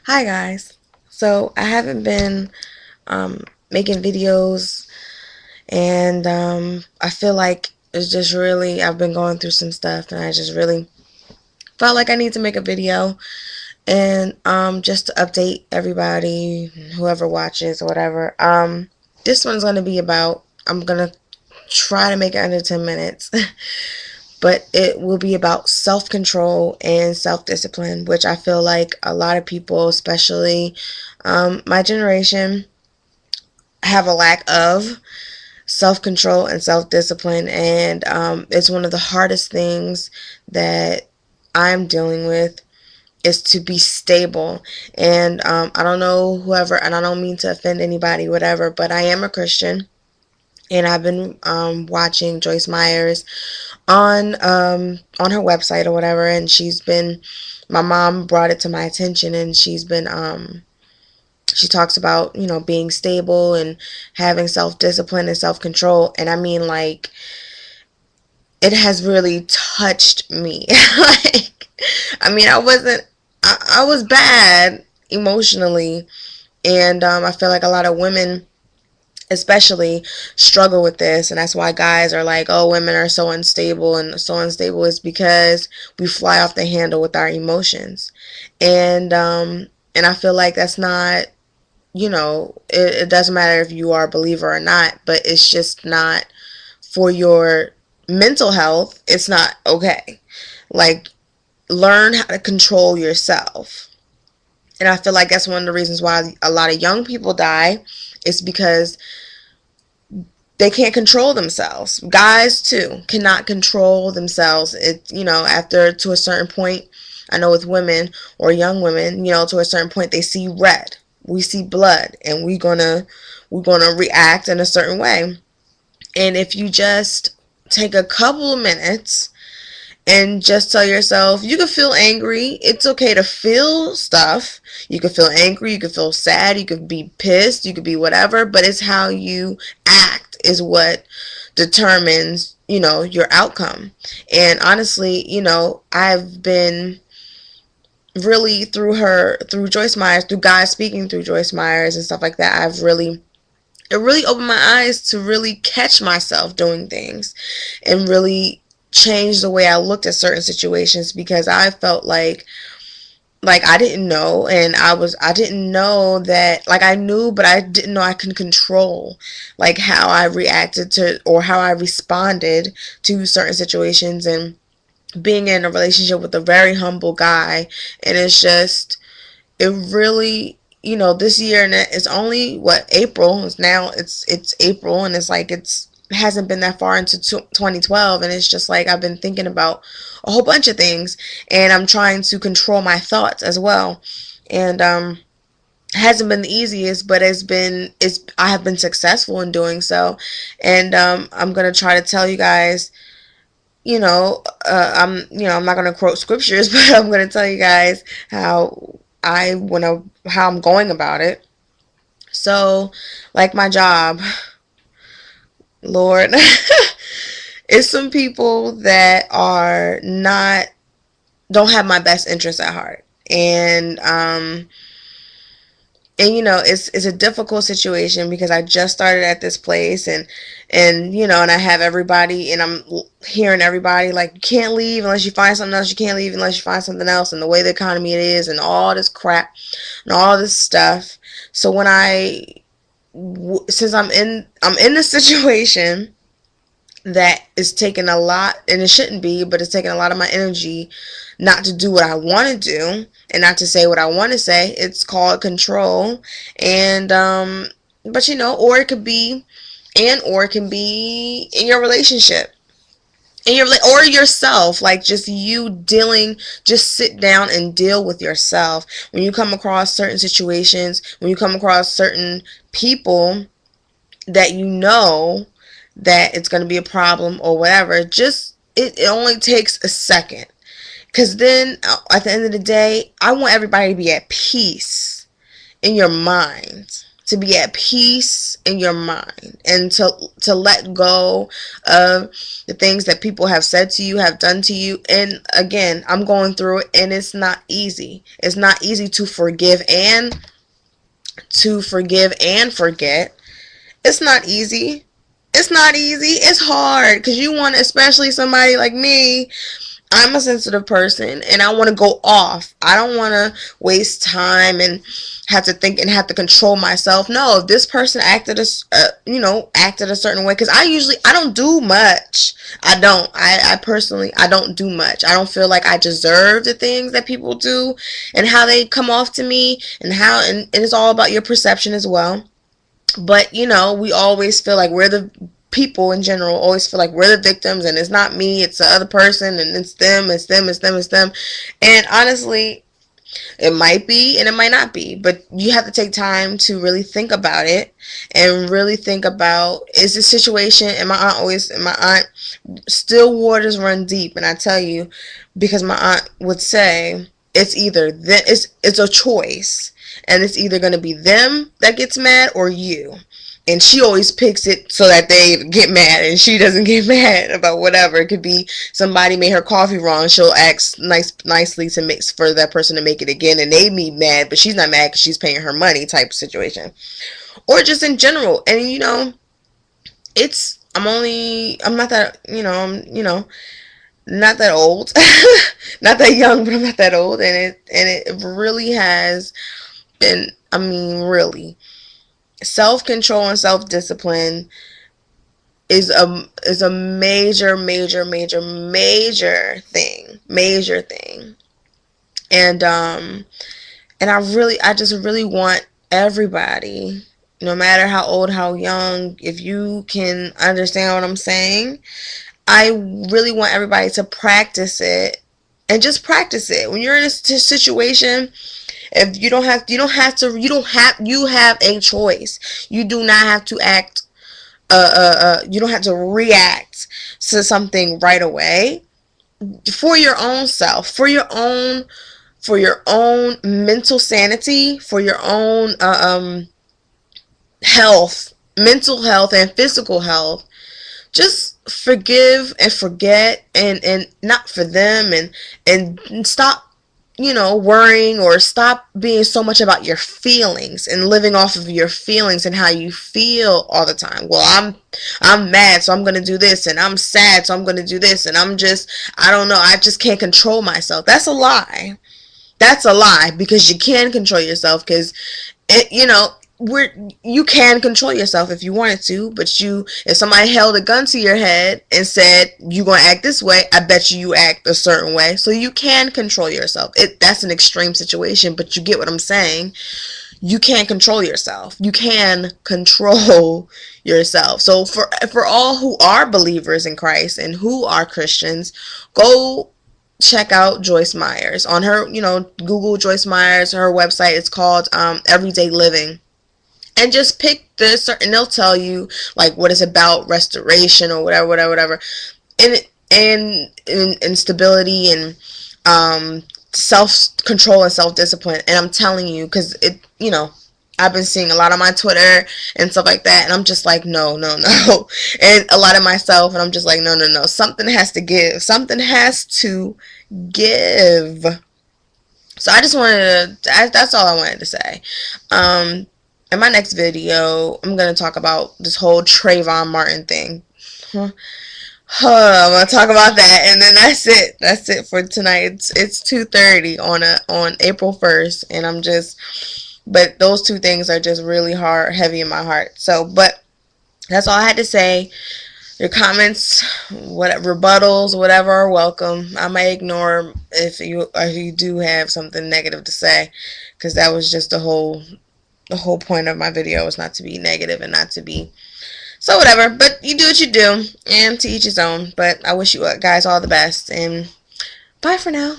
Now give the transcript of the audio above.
Hi guys. So I haven't been making videos, and I feel like it's just really I've been going through some stuff, and I just really felt like I need to make a video and just to update everybody, whoever watches or whatever. This one's gonna be about I'm gonna try to make it under 10 minutes. But it will be about self control and self discipline, which I feel like a lot of people, especially my generation, have a lack of self control and self discipline. And it's one of the hardest things that I'm dealing with is to be stable. And I don't know whoever, and I don't mean to offend anybody, whatever, but I am a Christian. And I've been watching Joyce Myers on her website or whatever, and my mom brought it to my attention, and she talks about being stable and having self-discipline and self-control, and I mean, like, it has really touched me. Like, I mean, I was bad emotionally, and I feel like a lot of women especially struggle with this, and that's why guys are like, oh, women are so unstable, and so unstable is because we fly off the handle with our emotions. And I feel like that's not, it doesn't matter if you are a believer or not, but it's just not for your mental health. It's not okay. Like, learn how to control yourself. And I feel like that's one of the reasons why a lot of young people die, is because they can't control themselves. Guys too cannot control themselves. After to a certain point, I know with women or young women, to a certain point they see red. We see blood, and we're gonna react in a certain way. And if you just take a couple of minutes and just tell yourself, you can feel angry. It's okay to feel stuff. You can feel angry, you can feel sad, you could be pissed, you could be whatever, but it's how you act is what determines, your outcome. And honestly, I've been really through Joyce Myers, through God speaking through Joyce Myers and stuff like that, it really opened my eyes to really catch myself doing things and really change the way I looked at certain situations, because I felt like I didn't know, and I didn't know that, like, I knew, but I didn't know I could control, like, how I reacted to, or how I responded to certain situations. And being in a relationship with a very humble guy, and it really, this year, and it's only what, April is now. It's April, and it's like it hasn't been that far into 2012, and it's just like I've been thinking about a whole bunch of things, and I'm trying to control my thoughts as well. And it hasn't been the easiest, but it's I have been successful in doing so. And I'm gonna try to tell you guys, I'm not gonna quote scriptures, but I'm gonna tell you guys how I'm going about it. So, like my job, Lord, it's some people that are not don't have my best interest at heart. And it's a difficult situation, because I just started at this place, and I have everybody, and I'm hearing everybody like, you can't leave unless you find something else, you can't leave unless you find something else, and the way the economy it is, and all this crap and all this stuff. So since I'm in this situation that is taking a lot, and it shouldn't be, but it's taking a lot of my energy not to do what I want to do, and not to say what I want to say. It's called control. And but or it can be in your relationship, or yourself, like, just you dealing, just sit down and deal with yourself. When you come across certain situations, when you come across certain people that that it's going to be a problem or whatever, just it only takes a second. Because then at the end of the day, I want everybody to be at peace in your mind. to be at peace in your mind, and to let go of the things that people have said to you, have done to you. And again, I'm going through it, and it's not easy. It's not easy to forgive and forget. It's not easy. It's not easy. It's hard, because you want, especially somebody like me, I'm a sensitive person, and I want to go off. I don't want to waste time and have to think and have to control myself. No, if this person acted acted a certain way, because I don't do much. I personally, I don't do much. I don't feel like I deserve the things that people do and how they come off to me, and it's all about your perception as well. But we always feel like we're the people in general always feel like we're the victims, and it's not me, it's the other person, and it's them, it's them, it's them, it's them. And honestly, it might be and it might not be, but you have to take time to really think about it, and really think about, is this situation, and my aunt, still waters run deep. And I tell you, because my aunt would say, it's either it's a choice, and it's either going to be them that gets mad or you. And she always picks it so that they get mad, and she doesn't get mad about whatever. It could be somebody made her coffee wrong. She'll ask nicely to mix for that person to make it again, and they be mad, but she's not mad because she's paying her money, type of situation. Or just in general. And I'm not that, not that old, not that young, but I'm not that old, and it really has been. I mean, really, self-control and self-discipline is a major, major, major, major thing. And I just really want everybody, no matter how old, how young, if you can understand what I'm saying, I really want everybody to practice it, and just practice it. When you're in a situation, if you you have a choice. You do not have to act, you don't have to react to something right away, for your own self, for your own mental sanity, for your own health, mental health and physical health. Just forgive and forget, and not for them, and stop worrying, or stop being so much about your feelings and living off of your feelings and how you feel all the time. Well, I'm mad, so I'm going to do this, and I'm sad, so I'm going to do this, and I don't know, I just can't control myself. That's a lie. That's a lie, because you can control yourself, because you can control yourself if you wanted to. But if somebody held a gun to your head and said you're gonna act this way, I bet you act a certain way. So you can control yourself. That's an extreme situation, but you get what I'm saying. You can't control yourself. You can control yourself. So for all who are believers in Christ and who are Christians, go check out Joyce Myers on her, Google Joyce Myers. Her website is called Everyday Living. And just pick this, and they'll tell you like what it's about, restoration or whatever, and stability, and self-control and self-discipline. And I'm telling you, because I've been seeing a lot on my Twitter and stuff like that, and I'm just like, no, and a lot of myself, and I'm just like, no, something has to give. Something has to give. So I just wanted to, that's all I wanted to say. In my next video, I'm going to talk about this whole Trayvon Martin thing. I'm going to talk about that, and then that's it. That's it for tonight. It's 2:30 on April 1st, and but those two things are just really heavy in my heart. So, but that's all I had to say. Your comments, rebuttals, whatever, are welcome. I might ignore if you do have something negative to say, because that was just the whole point of my video, was not to be negative and not to be, so whatever. But you do what you do, and to each his own. But I wish you guys all the best, and bye for now.